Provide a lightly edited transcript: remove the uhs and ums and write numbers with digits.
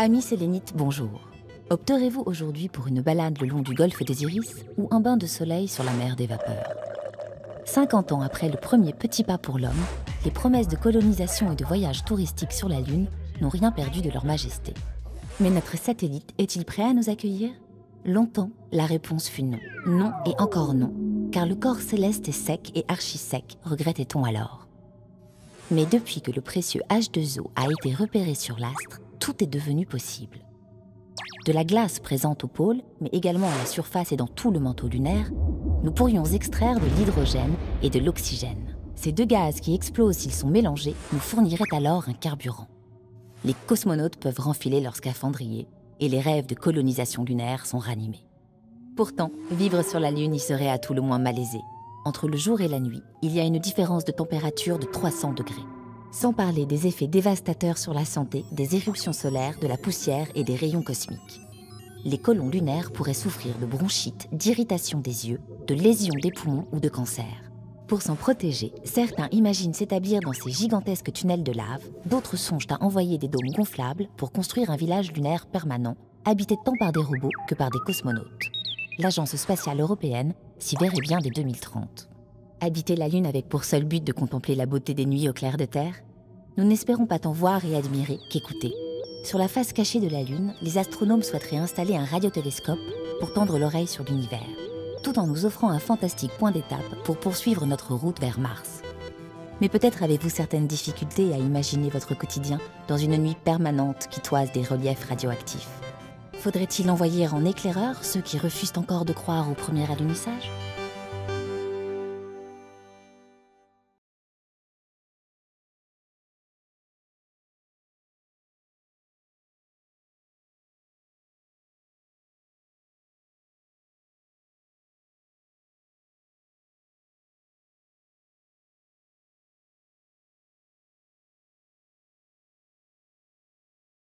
Amis sélénites, bonjour. Opterez-vous aujourd'hui pour une balade le long du golfe des Iris ou un bain de soleil sur la mer des vapeurs? 50 ans après le premier petit pas pour l'homme, les promesses de colonisation et de voyages touristiques sur la Lune n'ont rien perdu de leur majesté. Mais notre satellite est-il prêt à nous accueillir? Longtemps, la réponse fut non. Non et encore non, car le corps céleste est sec et archi-sec, regrettait-on alors. Mais depuis que le précieux H2O a été repéré sur l'astre, tout est devenu possible. De la glace présente au pôle, mais également à la surface et dans tout le manteau lunaire, nous pourrions extraire de l'hydrogène et de l'oxygène. Ces deux gaz qui explosent s'ils sont mélangés nous fourniraient alors un carburant. Les cosmonautes peuvent renfiler leur scaphandrier et les rêves de colonisation lunaire sont ranimés. Pourtant, vivre sur la Lune y serait à tout le moins malaisé. Entre le jour et la nuit, il y a une différence de température de 300 degrés. Sans parler des effets dévastateurs sur la santé, des éruptions solaires, de la poussière et des rayons cosmiques. Les colons lunaires pourraient souffrir de bronchite, d'irritation des yeux, de lésions des poumons ou de cancer. Pour s'en protéger, certains imaginent s'établir dans ces gigantesques tunnels de lave, d'autres songent à envoyer des dômes gonflables pour construire un village lunaire permanent, habité tant par des robots que par des cosmonautes. L'Agence spatiale européenne s'y verrait bien dès 2030. Habiter la Lune avec pour seul but de contempler la beauté des nuits au clair de terre? Nous n'espérons pas tant voir et admirer qu'écouter. Sur la face cachée de la Lune, les astronomes souhaiteraient installer un radiotélescope pour tendre l'oreille sur l'univers, tout en nous offrant un fantastique point d'étape pour poursuivre notre route vers Mars. Mais peut-être avez-vous certaines difficultés à imaginer votre quotidien dans une nuit permanente qui toise des reliefs radioactifs. Faudrait-il envoyer en éclaireur ceux qui refusent encore de croire au premier alunissage ?